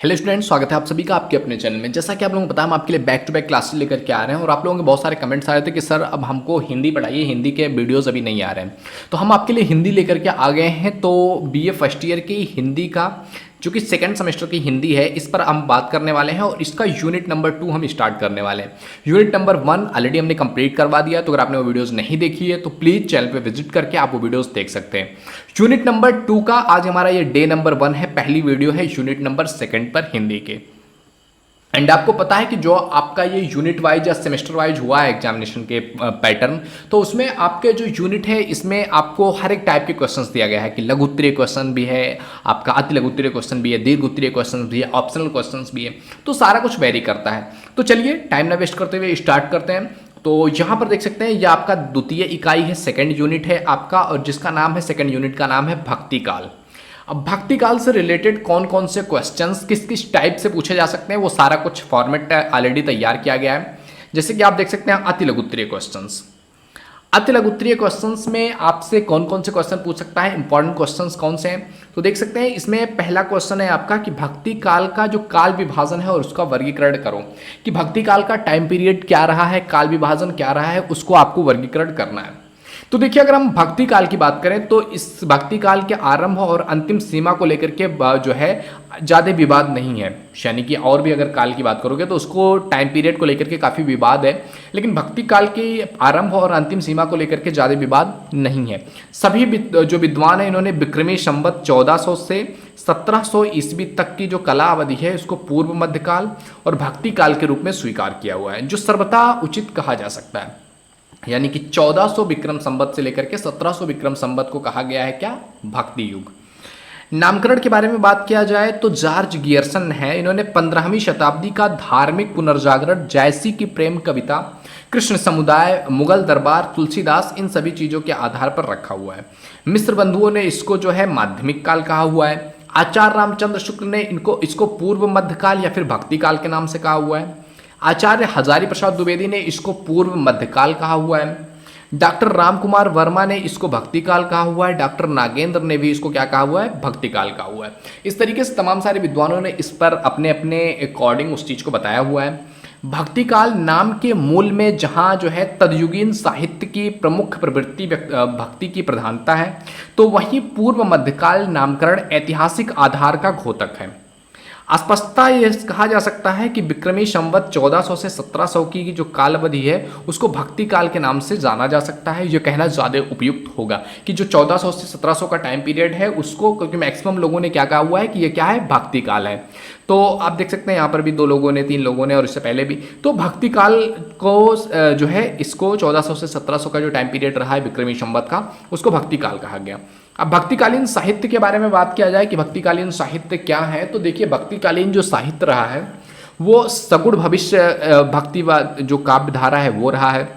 Hello students, स्वागत है आप सभी का आपके अपने चैनल में। जैसा कि आप लोगों को पता है, हम आपके लिए बैक टू बैक क्लासेस लेकर के आ रहे हैं और आप लोगों के बहुत सारे कमेंट्स आ रहे थे कि सर अब हमको हिंदी पढ़ाइए, हिंदी के वीडियोस अभी नहीं आ रहे हैं। तो हम आपके लिए हिंदी लेकर के आ गए हैं। तो बीए फर्स्ट ईयर की हिंदी का जो कि सेकंड सेमेस्टर की हिंदी है, इस पर हम बात करने वाले हैं और इसका यूनिट नंबर 2 हम स्टार्ट करने वाले हैं। यूनिट नंबर 1 ऑलरेडी हमने कंप्लीट करवा दिया, तो अगर आपने वो वीडियोस नहीं देखी है तो प्लीज़ चैनल पे विजिट करके आप वो वीडियोस देख सकते हैं। यूनिट नंबर 2 का आज हमारा ये डे नंबर 1 है, पहली वीडियो है यूनिट नंबर 2 पर हिंदी के। एंड आपको पता है कि जो आपका ये यूनिट वाइज या सेमेस्टर वाइज हुआ है एग्जामिनेशन के पैटर्न, तो उसमें आपके जो यूनिट है इसमें आपको हर एक टाइप के क्वेश्चंस दिया गया है कि लघु उत्तरीय क्वेश्चन भी है, आपका अति लघु उत्तरीय क्वेश्चन भी है, दीर्घ उत्तरीय क्वेश्चन भी है, ऑप्शनल क्वेश्चंस भी है। तो सारा कुछ वेरी करता है। तो चलिए टाइम ना वेस्ट करते हुए स्टार्ट करते हैं। तो यहाँ पर देख सकते हैं, ये आपका द्वितीय इकाई है, सेकेंड यूनिट है आपका, और जिसका नाम है, सेकेंड यूनिट का नाम है भक्ति काल। अब भक्ति काल से रिलेटेड कौन कौन से क्वेश्चंस किस किस टाइप से पूछे जा सकते हैं, वो सारा कुछ फॉर्मेट ऑलरेडी तैयार किया गया है। जैसे कि आप देख सकते हैं अति लघु उत्तरीय क्वेश्चंस। अति लघु उत्तरीय क्वेश्चंस में आपसे कौन कौन से क्वेश्चन पूछ सकता है, इंपॉर्टेंट क्वेश्चंस कौन से हैं, तो देख सकते हैं इसमें पहला क्वेश्चन है आपका कि भक्ति काल का जो काल विभाजन है और उसका वर्गीकरण करो, कि भक्ति काल का टाइम पीरियड क्या रहा है, काल विभाजन क्या रहा है, उसको आपको वर्गीकरण करना है। तो देखिए, अगर हम भक्ति काल की बात करें तो इस भक्ति काल के आरंभ और अंतिम सीमा को लेकर के जो है ज़्यादा विवाद नहीं है। यानी कि और भी अगर काल की बात करोगे तो उसको टाइम पीरियड को लेकर के काफ़ी विवाद है, लेकिन भक्ति काल की आरंभ और अंतिम सीमा को लेकर के ज़्यादा विवाद नहीं है। सभी जो विद्वान हैं इन्होंने विक्रमी संवत 1400 से 1700 ईस्वी तक की जो कला अवधि है उसको पूर्व मध्यकाल और भक्ति काल के रूप में स्वीकार किया हुआ है, जो सर्वथा उचित कहा जा सकता है। यानी कि 1400 विक्रम संवत से लेकर के 1700 विक्रम संवत को कहा गया है क्या, भक्ति युग। नामकरण के बारे में बात किया जाए तो जॉर्ज गियर्सन है, इन्होंने 15वीं शताब्दी का धार्मिक पुनर्जागरण, जैसी की प्रेम कविता, कृष्ण समुदाय, मुगल दरबार, तुलसीदास, इन सभी चीज़ों के आधार पर रखा हुआ है। मिस्र बंधुओं ने इसको जो है माध्यमिक काल कहा हुआ है। आचार्य रामचंद्र शुक्ल ने इसको पूर्व मध्यकाल या फिर भक्ति काल के नाम से कहा हुआ है। आचार्य हजारी प्रसाद द्विवेदी ने इसको पूर्व मध्यकाल कहा हुआ है। डॉक्टर रामकुमार वर्मा ने इसको भक्ति काल कहा हुआ है। डॉक्टर नागेंद्र ने भी इसको क्या कहा हुआ है, भक्ति काल कहा हुआ है। इस तरीके से तमाम सारे विद्वानों ने इस पर अपने अपने अकॉर्डिंग उस चीज़ को बताया हुआ है। भक्ति काल नाम के मूल में जहाँ जो है तदयुगीन साहित्य की प्रमुख प्रवृत्ति भक्ति की प्रधानता है, तो वहीं पूर्व मध्यकाल नामकरण ऐतिहासिक आधार का घोतक है। स्पष्टता ये कहा जा सकता है कि विक्रमी संवत 1400 से 1700 की जो काल अवधि है उसको भक्ति काल के नाम से जाना जा सकता है। ये कहना ज़्यादा उपयुक्त होगा कि जो 1400 से 1700 का टाइम पीरियड है उसको, क्योंकि मैक्सिमम लोगों ने क्या कहा हुआ है कि ये क्या है, भक्ति काल है। तो आप देख सकते हैं यहाँ पर भी 2 लोगों ने, 3 लोगों ने और इससे पहले भी। तो भक्ति काल को जो है इसको 1400 से 1700 का जो टाइम पीरियड रहा है विक्रमी संवत का, उसको भक्ति काल कहा गया। अब भक्तिकालीन साहित्य के बारे में बात किया जाए कि भक्तिकालीन साहित्य क्या है, तो देखिए भक्तिकालीन जो साहित्य रहा है वो सगुण भविष्य भक्ति जो काव्य धारा है वो रहा है,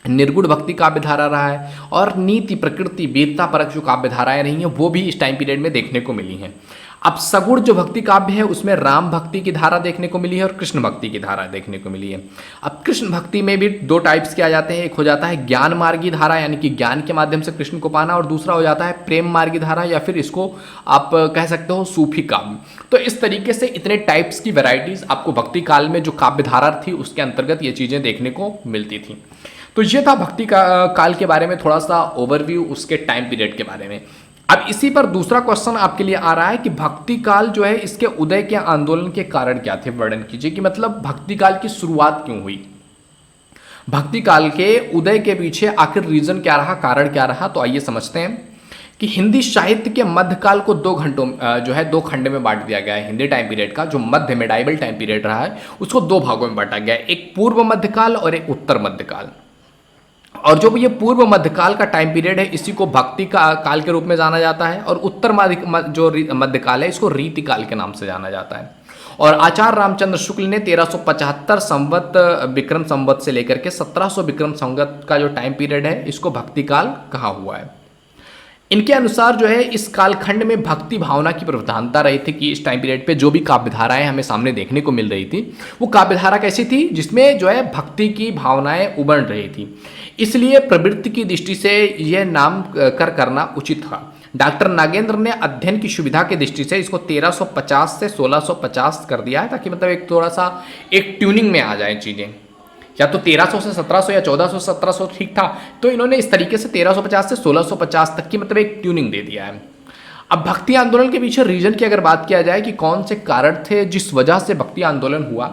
निर्गुण भक्ति काव्य धारा रहा है, और नीति प्रकृति वीरता परक जो काव्य धाराएं रही हैं वो भी इस टाइम पीरियड में देखने को मिली हैं। अब सगुण जो भक्ति काव्य है उसमें राम भक्ति की धारा देखने को मिली है और कृष्ण भक्ति की धारा देखने को मिली है। अब कृष्ण भक्ति में भी 2 टाइप्स के आ जाते हैं, एक हो जाता है ज्ञान मार्गी धारा, यानी कि ज्ञान के माध्यम से कृष्ण को पाना, और दूसरा हो जाता है प्रेम मार्गी धारा, या फिर इसको आप कह सकते हो सूफी काव्य। तो इस तरीके से इतने टाइप्स की वेराइटीज आपको भक्ति काल में जो काव्य धारा थी उसके अंतर्गत ये चीज़ें देखने को मिलती थी। तो ये था भक्ति काल के बारे में थोड़ा सा ओवरव्यू, उसके टाइम पीरियड के बारे में। अब इसी पर दूसरा क्वेश्चन आपके लिए आ रहा है कि भक्ति काल जो है इसके उदय के आंदोलन के कारण क्या थे, वर्णन कीजिए कि मतलब भक्ति काल की शुरुआत क्यों हुई, भक्ति काल के उदय के पीछे आखिर रीजन क्या रहा, कारण क्या रहा। तो आइए समझते हैं कि हिंदी साहित्य के मध्यकाल को 2 घंटों जो है 2 खंड में बांट दिया गया है। हिंदी टाइम पीरियड का जो मध्य मेडाइवल टाइम पीरियड रहा है उसको 2 भागों में बांटा गया है, एक पूर्व मध्यकाल और एक उत्तर मध्यकाल। और जो ये पूर्व मध्यकाल का टाइम पीरियड है इसी को भक्ति काल के रूप में जाना जाता है, और उत्तर जो मध्यकाल है इसको रीति काल के नाम से जाना जाता है। और आचार्य रामचंद्र शुक्ल ने 1375 संवत विक्रम संवत से लेकर के 1700 विक्रम संवत का जो टाइम पीरियड है इसको भक्ति काल कहा हुआ है। इनके अनुसार जो है इस कालखंड में भक्ति भावना की प्रधानता रही थी, कि इस टाइम पीरियड पे जो भी काव्य धाराएं हमें सामने देखने को मिल रही थी वो काव्य धारा कैसी थी, जिसमें जो है भक्ति की भावनाएं उमड़ रही थी। इसलिए प्रवृत्ति की दृष्टि से यह नाम करना उचित था। डॉक्टर नागेंद्र ने अध्ययन की सुविधा की दृष्टि से इसको 1350 से 1650 कर दिया है, ताकि मतलब एक थोड़ा सा एक ट्यूनिंग में आ जाए चीज़ें। या तो 1300 से 1700 या 1400 से 1700 ठीक था, तो इन्होंने इस तरीके से 1350 से 1650 तक की मतलब एक ट्यूनिंग दे दिया है। अब भक्ति आंदोलन के पीछे रीजन की अगर बात किया जाए कि कौन से कारण थे जिस वजह से भक्ति आंदोलन हुआ,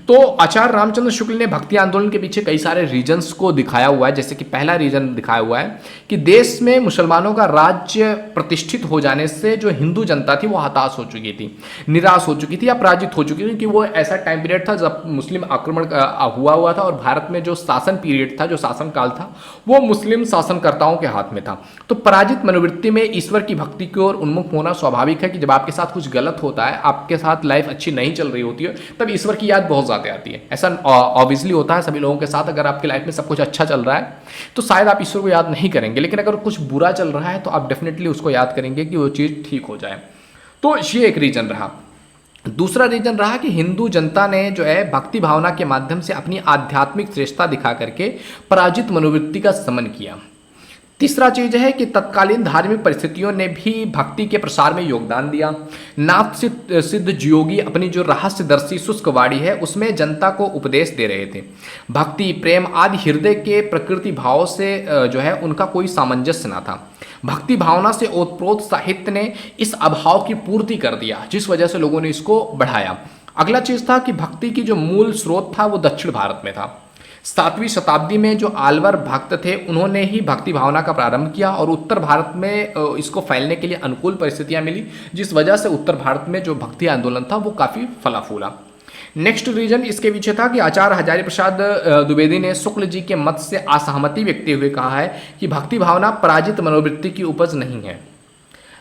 तो आचार्य रामचंद्र शुक्ल ने भक्ति आंदोलन के पीछे कई सारे रीजन्स को दिखाया हुआ है। जैसे कि पहला रीजन दिखाया हुआ है कि देश में मुसलमानों का राज्य प्रतिष्ठित हो जाने से जो हिंदू जनता थी वो हताश हो चुकी थी, निराश हो चुकी थी या पराजित हो चुकी थी, क्योंकि वो ऐसा टाइम पीरियड था जब मुस्लिम आक्रमण हुआ था और भारत में जो शासन पीरियड था, जो शासन काल था, वो मुस्लिम शासनकर्ताओं के हाथ में था। तो पराजित मनोवृत्ति में ईश्वर की भक्ति की ओर उन्मुख होना स्वाभाविक है कि जब आपके साथ कुछ गलत होता है, आपके साथ लाइफ अच्छी नहीं चल रही होती है, तब ईश्वर की याद बहुत ज़्यादा आती है। ऐसा ऑब्वियसली होता है सभी लोगों के साथ। अगर आपकी लाइफ में सब कुछ अच्छा चल रहा है तो शायद आप ईश्वर को याद नहीं करेंगे, लेकिन अगर कुछ बुरा चल रहा है तो आप डेफिनेटली उसको याद करेंगे कि वो चीज़ ठीक हो जाए। तो ये एक रीजन रहा। दूसरा रीजन रहा कि हिंदू जनता ने जो है भक्ति भावना के माध्यम से अपनी आध्यात्मिक श्रेष्ठता दिखा करके पराजित मनोवृत्ति का समन किया। तीसरा चीज है कि तत्कालीन धार्मिक परिस्थितियों ने भी भक्ति के प्रसार में योगदान दिया। नाथ सिद्ध योगी अपनी जो रहस्यदर्शी शुष्क वाणी है उसमें जनता को उपदेश दे रहे थे। भक्ति प्रेम आदि हृदय के प्रकृति भाव से जो है उनका कोई सामंजस्य ना था। भक्ति भावना से ओतप्रोत साहित्य ने इस अभाव की पूर्ति कर दिया, जिस वजह से लोगों ने इसको बढ़ाया। अगला चीज था कि भक्ति की जो मूल स्रोत था वो दक्षिण भारत में था। 7वीं शताब्दी में जो आलवर भक्त थे उन्होंने ही भक्ति भावना का प्रारंभ किया और उत्तर भारत में इसको फैलने के लिए अनुकूल परिस्थितियां मिली, जिस वजह से उत्तर भारत में जो भक्ति आंदोलन था वो काफ़ी फला फूला। नेक्स्ट रीजन इसके पीछे था कि आचार्य हजारी प्रसाद द्विवेदी ने शुक्ल जी के मत से असहमति व्यक्ति हुए कहा है कि भक्ति भावना पराजित मनोवृत्ति की उपज नहीं है।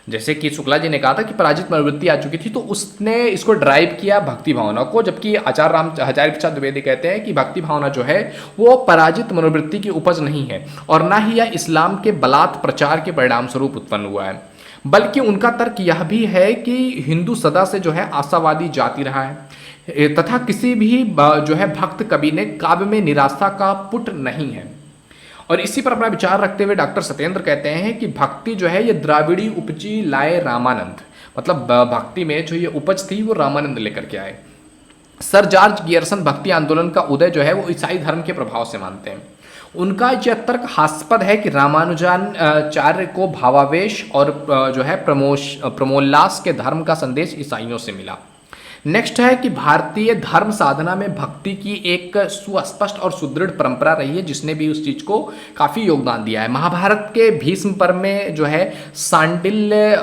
जैसे कि शुक्ला जी ने कहा था कि पराजित मनोवृत्ति आ चुकी थी, तो उसने इसको ड्राइव किया भक्ति भावना को, जबकि आचार्य हजारी प्रसाद द्विवेदी कहते हैं कि भक्ति भावना जो है वो पराजित मनोवृत्ति की उपज नहीं है और ना ही यह इस्लाम के बलात् प्रचार के परिणाम स्वरूप उत्पन्न हुआ है। बल्कि उनका तर्क यह भी है कि हिंदू सदा से जो है आशावादी जाति रहा है तथा किसी भी जो है भक्त कवि ने काव्य में निराशा का पुट नहीं है। और इसी पर अपना विचार रखते हुए डॉक्टर सत्येंद्र कहते हैं कि भक्ति जो है ये द्राविड़ी उपजी लाए रामानंद, मतलब भक्ति में जो ये उपज थी वो रामानंद लेकर के आए। सर जॉर्ज गियर्सन भक्ति आंदोलन का उदय जो है वो ईसाई धर्म के प्रभाव से मानते हैं। उनका यह तर्क हास्पद है कि रामानुजाचार्य को भावावेश और जो है प्रमोल्लास के धर्म का संदेश ईसाइयों से मिला। नेक्स्ट है कि भारतीय धर्म साधना में भक्ति की एक सुस्पष्ट और सुदृढ़ परंपरा रही है, जिसने भी उस चीज को काफी योगदान दिया है। महाभारत के भीष्म पर्व में जो है सांडिल्य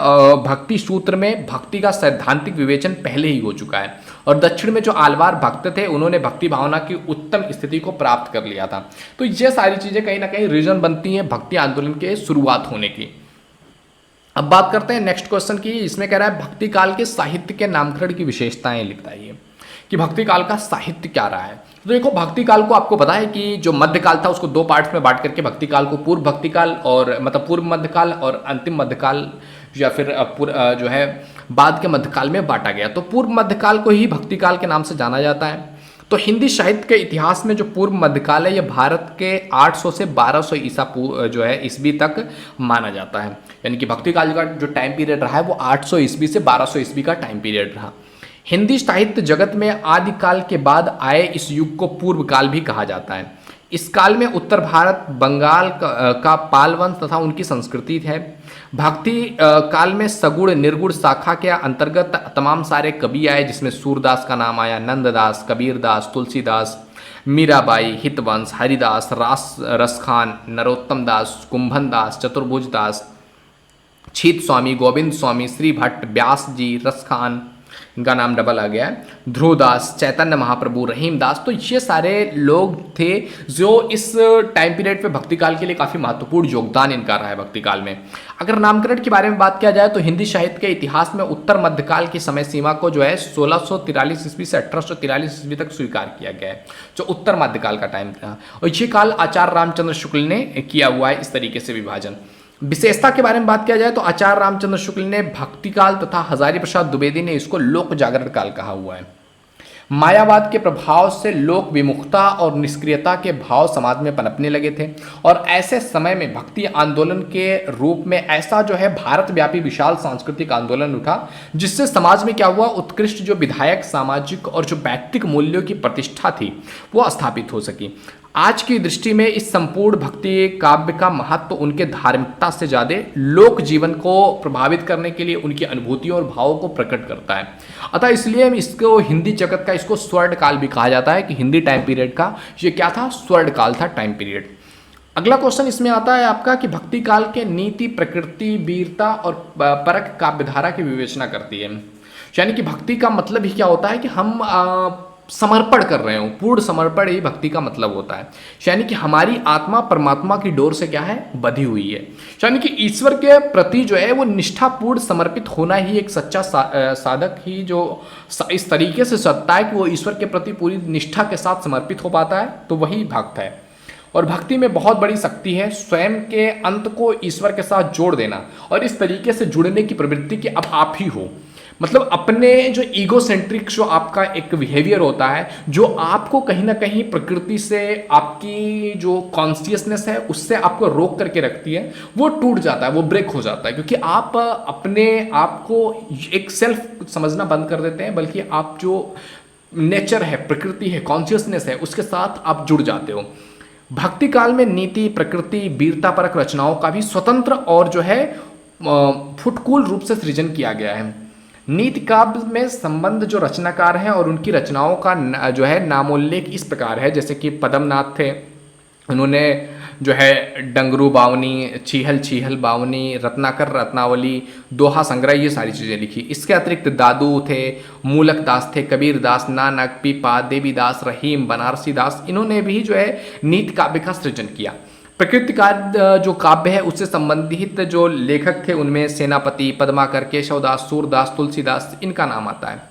भक्ति सूत्र में भक्ति का सैद्धांतिक विवेचन पहले ही हो चुका है और दक्षिण में जो आलवार भक्त थे उन्होंने भक्ति भावना की उत्तम स्थिति को प्राप्त कर लिया था। तो ये सारी चीजें कहीं ना कहीं रीजन बनती हैं भक्ति आंदोलन के शुरुआत होने की। अब बात करते हैं नेक्स्ट क्वेश्चन की। इसमें कह रहा है भक्ति काल के साहित्य के नामकरण की विशेषताएं बताइए कि भक्ति काल का साहित्य क्या रहा है। तो देखो भक्ति काल को आपको पता है कि जो मध्यकाल था उसको दो पार्ट्स में बांट करके भक्ति काल को पूर्व भक्ति काल और मतलब पूर्व मध्यकाल और अंतिम मध्यकाल या फिर जो है बाद के मध्यकाल में बांटा गया। तो पूर्व मध्यकाल को ही भक्ति काल के नाम से जाना जाता है। तो हिंदी साहित्य के इतिहास में जो पूर्व मध्यकाल है यह भारत के 800 से 1200 जो है ईस्वी तक माना जाता है। यानी कि भक्ति काल का जो टाइम पीरियड रहा है वो 800 ईस्वी से 1200 ईस्वी का टाइम पीरियड रहा। हिंदी साहित्य जगत में आदिकाल के बाद आए इस युग को पूर्व काल भी कहा जाता है। इस काल में उत्तर भारत, बंगाल का पाल वंश तथा उनकी संस्कृति है। भक्ति काल में सगुण निर्गुण शाखा के अंतर्गत तमाम सारे कवि आए, जिसमें सूरदास का नाम आया, नंददास, कबीरदास, तुलसीदास, मीराबाई, हितवंश, हरिदास, रसखान, नरोत्तम दास, कुंभन दास, चतुर्भुज दास, छीत स्वामी, गोविंद स्वामी, श्री भट्ट, व्यास जी, रसखान, इनका नाम डबल आ गया है, ध्रुवदास, चैतन्य महाप्रभु, रहीम दास। तो ये सारे लोग थे जो इस टाइम पीरियड पे भक्ति काल के लिए काफ़ी महत्वपूर्ण योगदान इनका रहा है भक्ति काल में। अगर नामकरण के बारे में बात किया जाए तो हिंदी साहित्य के इतिहास में उत्तर मध्यकाल की समय सीमा को जो है 1643 ईस्वी से 1843 ईस्वी तक स्वीकार किया गया है, जो उत्तर मध्यकाल का टाइम था। और ये काल आचार्य रामचंद्र शुक्ल ने किया हुआ है इस तरीके से विभाजन। विशेषता के बारे में बात किया जाए तो आचार्य रामचंद्र शुक्ल ने भक्ति काल तथा हजारी प्रसाद द्विवेदी ने इसको लोक जागरण काल कहा हुआ है। मायावाद के प्रभाव से लोक विमुखता और निष्क्रियता के भाव समाज में पनपने लगे थे और ऐसे समय में भक्ति आंदोलन के रूप में ऐसा जो है भारत व्यापी विशाल सांस्कृतिक आंदोलन उठा, जिससे समाज में क्या हुआ, उत्कृष्ट जो विधायक सामाजिक और जो व्यक्तिक मूल्यों की प्रतिष्ठा थी वो स्थापित हो सकी। आज की दृष्टि में इस संपूर्ण भक्ति काव्य का महत्व उनके धार्मिकता से ज़्यादा लोक जीवन को प्रभावित करने के लिए उनकी अनुभूतियों और भावों को प्रकट करता है। अतः इसलिए हम इसको हिंदी जगत का इसको स्वर्ण काल भी कहा जाता है कि हिंदी टाइम पीरियड का ये क्या था, स्वर्ण काल था, टाइम पीरियड। अगला क्वेश्चन इसमें आता है आपका कि भक्ति काल के नीति, प्रकृति, वीरता और परक काव्यधारा की विवेचना करती है। यानी कि भक्ति का मतलब ही क्या होता है कि हम समर्पण कर रहे हो, पूर्ण समर्पण ही भक्ति का मतलब होता है। यानी कि हमारी आत्मा परमात्मा की डोर से क्या है, बधी हुई है। यानी कि ईश्वर के प्रति जो है वो निष्ठापूर्ण समर्पित होना ही एक सच्चा साधक ही जो इस तरीके से सत्ता है कि वो ईश्वर के प्रति पूरी निष्ठा के साथ समर्पित हो पाता है, तो वही भक्त है। और भक्ति में बहुत बड़ी शक्ति है स्वयं के अंत को ईश्वर के साथ जोड़ देना और इस तरीके से जुड़ने की प्रवृत्ति कि अब आप ही हो। मतलब अपने जो ईगोसेंट्रिक जो आपका एक बिहेवियर होता है, जो आपको कहीं ना कहीं प्रकृति से, आपकी जो कॉन्शियसनेस है उससे आपको रोक करके रखती है, वो टूट जाता है, वो ब्रेक हो जाता है, क्योंकि आप अपने आप को एक सेल्फ समझना बंद कर देते हैं, बल्कि आप जो नेचर है, प्रकृति है, कॉन्शियसनेस है, उसके साथ आप जुड़ जाते हो। भक्ति काल में नीति, प्रकृति, वीरता परक रचनाओं का भी स्वतंत्र और जो है फुटकूल रूप से सृजन किया गया है। नीति काव्य में संबंध जो रचनाकार हैं और उनकी रचनाओं का जो है नामोल्लेख इस प्रकार है, जैसे कि पद्मनाथ थे, उन्होंने जो है डंगरू बावनी, चीहल चीहल बावनी, रत्नाकर रत्नावली, दोहा संग्रह, ये सारी चीज़ें लिखी। इसके अतिरिक्त दादू थे, मूलक दास थे, कबीर दास, नानक, पीपा, देवीदास, रहीम, बनारसी दास, इन्होंने भी जो है नीति काव्य का सृजन किया। प्रकृति का जो काव्य है उससे संबंधित जो लेखक थे उनमें सेनापति, पद्माकर, केशवदास, सूरदास, तुलसीदास, इनका नाम आता है।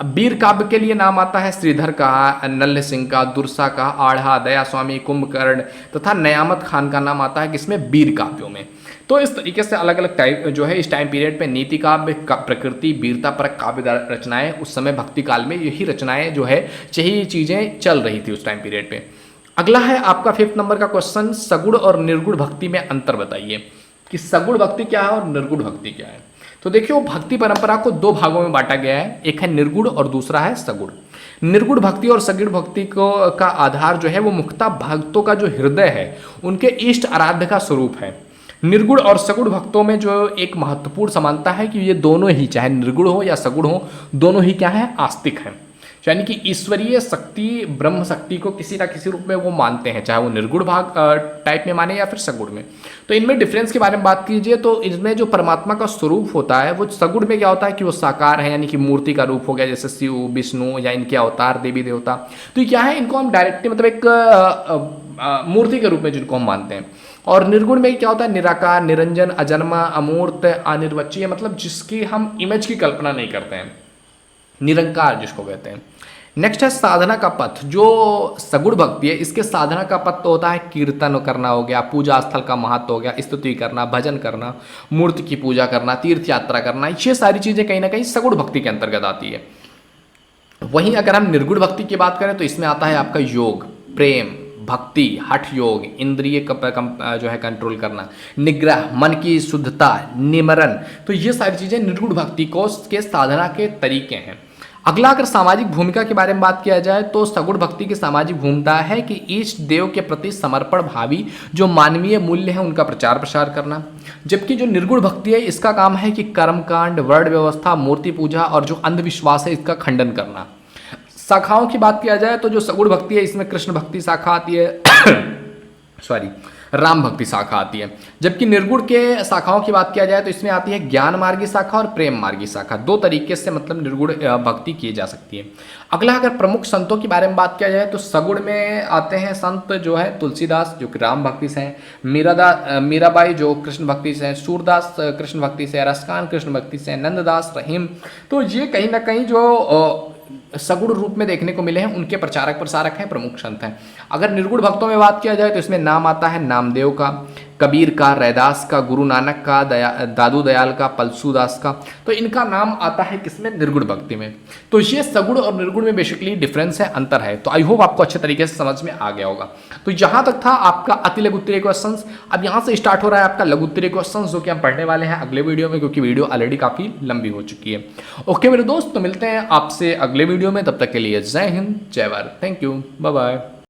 अब वीर काव्य के लिए नाम आता है श्रीधर का, नल्ह सिंह का, दुर्सा का, आढ़ा, दया स्वामी, कुंभकर्ण तथा नयामत खान का नाम आता है किसमें, वीर काव्यों में। तो इस तरीके से अलग अलग टाइप जो है इस टाइम पीरियड पे नीति काव्य, प्रकृति, वीरता परक काव्य रचनाएं, उस समय भक्ति काल में यही रचनाएं जो है यही चीज़ें चल रही थी उस टाइम पीरियड पे। अगला है आपका 5th नंबर का क्वेश्चन, सगुण और निर्गुण भक्ति में अंतर बताइए कि सगुण भक्ति क्या है और निर्गुण भक्ति क्या है। तो देखिए, भक्ति परंपरा को 2 भागों में बांटा गया है, एक है निर्गुण और दूसरा है सगुण। निर्गुण भक्ति और सगुण भक्ति को का आधार जो है वो मुख्यतः भक्तों का जो हृदय है, उनके इष्ट आराध्य का स्वरूप है। निर्गुण और सगुण भक्तों में जो एक महत्वपूर्ण समानता है कि ये दोनों ही, चाहे निर्गुण हो या सगुण हो, दोनों ही क्या है, आस्तिक हैं। यानी कि ईश्वरीय शक्ति, ब्रह्म शक्ति को किसी ना किसी रूप में वो मानते हैं, चाहे वो निर्गुण भाग टाइप में माने या फिर सगुण में। तो इनमें डिफरेंस के बारे में बात कीजिए तो इनमें जो परमात्मा का स्वरूप होता है वो सगुण में क्या होता है कि वो साकार है, यानी कि मूर्ति का रूप हो गया, जैसे शिव, विष्णु या इनके अवतार, देवी देवता। तो ये क्या है, इनको हम डायरेक्टली मतलब एक मूर्ति के रूप में जिनको हम मानते हैं। और निर्गुण में क्या होता है, निराकार, निरंजन, अजन्मा, अमूर्त, अनिर्वचनीय, मतलब जिसकी हम इमेज की कल्पना नहीं करते हैं, निरंकार जिसको कहते हैं। नेक्स्ट है साधना का पथ। जो सगुण भक्ति है इसके साधना का पथ तो होता है कीर्तन करना हो गया, पूजा स्थल का महत्व हो गया, स्तुति करना, भजन करना, मूर्ति की पूजा करना, तीर्थ यात्रा करना, ये सारी चीज़ें कहीं ना कहीं सगुण भक्ति के अंतर्गत आती है। वहीं अगर हम निर्गुण भक्ति की बात करें तो इसमें आता है आपका योग, प्रेम, भक्ति, हठ योग, इंद्रिय जो है कंट्रोल करना, निग्रह, मन की शुद्धता, निमरण। तो ये सारी चीज़ें निर्गुण भक्ति को के साधना के तरीके हैं। अगला अगर सामाजिक भूमिका के बारे में बात किया जाए तो सगुण भक्ति की सामाजिक भूमिका है कि इष्ट देव के प्रति समर्पण भावी जो मानवीय मूल्य है उनका प्रचार प्रसार करना। जबकि जो निर्गुण भक्ति है इसका काम है कि कर्मकांड, वर्ण व्यवस्था, मूर्ति पूजा और जो अंधविश्वास है इसका खंडन करना। शाखाओं की बात किया जाए तो जो सगुण भक्ति है इसमें कृष्ण भक्ति शाखा आती है राम भक्ति शाखा आती है। जबकि निर्गुण के शाखाओं की बात किया जाए तो इसमें आती है ज्ञान मार्गी शाखा और प्रेम मार्गी शाखा। 2 तरीके से मतलब निर्गुण भक्ति की जा सकती है। अगला अगर प्रमुख संतों के बारे में बात किया जाए तो सगुण में आते हैं संत जो है तुलसीदास जो कि राम भक्ति से हैं, मीराबाई जो कृष्ण भक्ति से हैं, सूरदास कृष्ण भक्ति से, रसकान कृष्ण भक्ति से, नंददास, रहीम। तो ये कहीं ना कहीं जो सगुण रूप में देखने को मिले हैं उनके प्रचारक प्रसारक हैं, प्रमुख संत हैं। अगर निर्गुण भक्तों में बात किया जाए तो इसमें नाम आता है नामदेव का, कबीर का, रैदास का, गुरु नानक का, दादू दयाल का, पलसू दास का। तो इनका नाम आता है किसमें? निर्गुण भक्ति में। तो ये सगुण और निर्गुण में बेसिकली डिफरेंस है, अंतर है। तो आई होप आपको अच्छे तरीके से समझ में आ गया होगा। तो यहाँ तक था आपका अति लघुत्तरीय क्वेश्चंस। अब यहाँ से स्टार्ट हो रहा है आपका लघुत्तरीय क्वेश्चंस, जो कि हम पढ़ने वाले हैं अगले वीडियो में, क्योंकि वीडियो ऑलरेडी काफ़ी लंबी हो चुकी है। ओके मेरे दोस्त, तो मिलते हैं आपसे अगले वीडियो में। तब तक के लिए जय हिंद, जय Bharat, thank you, bye bye.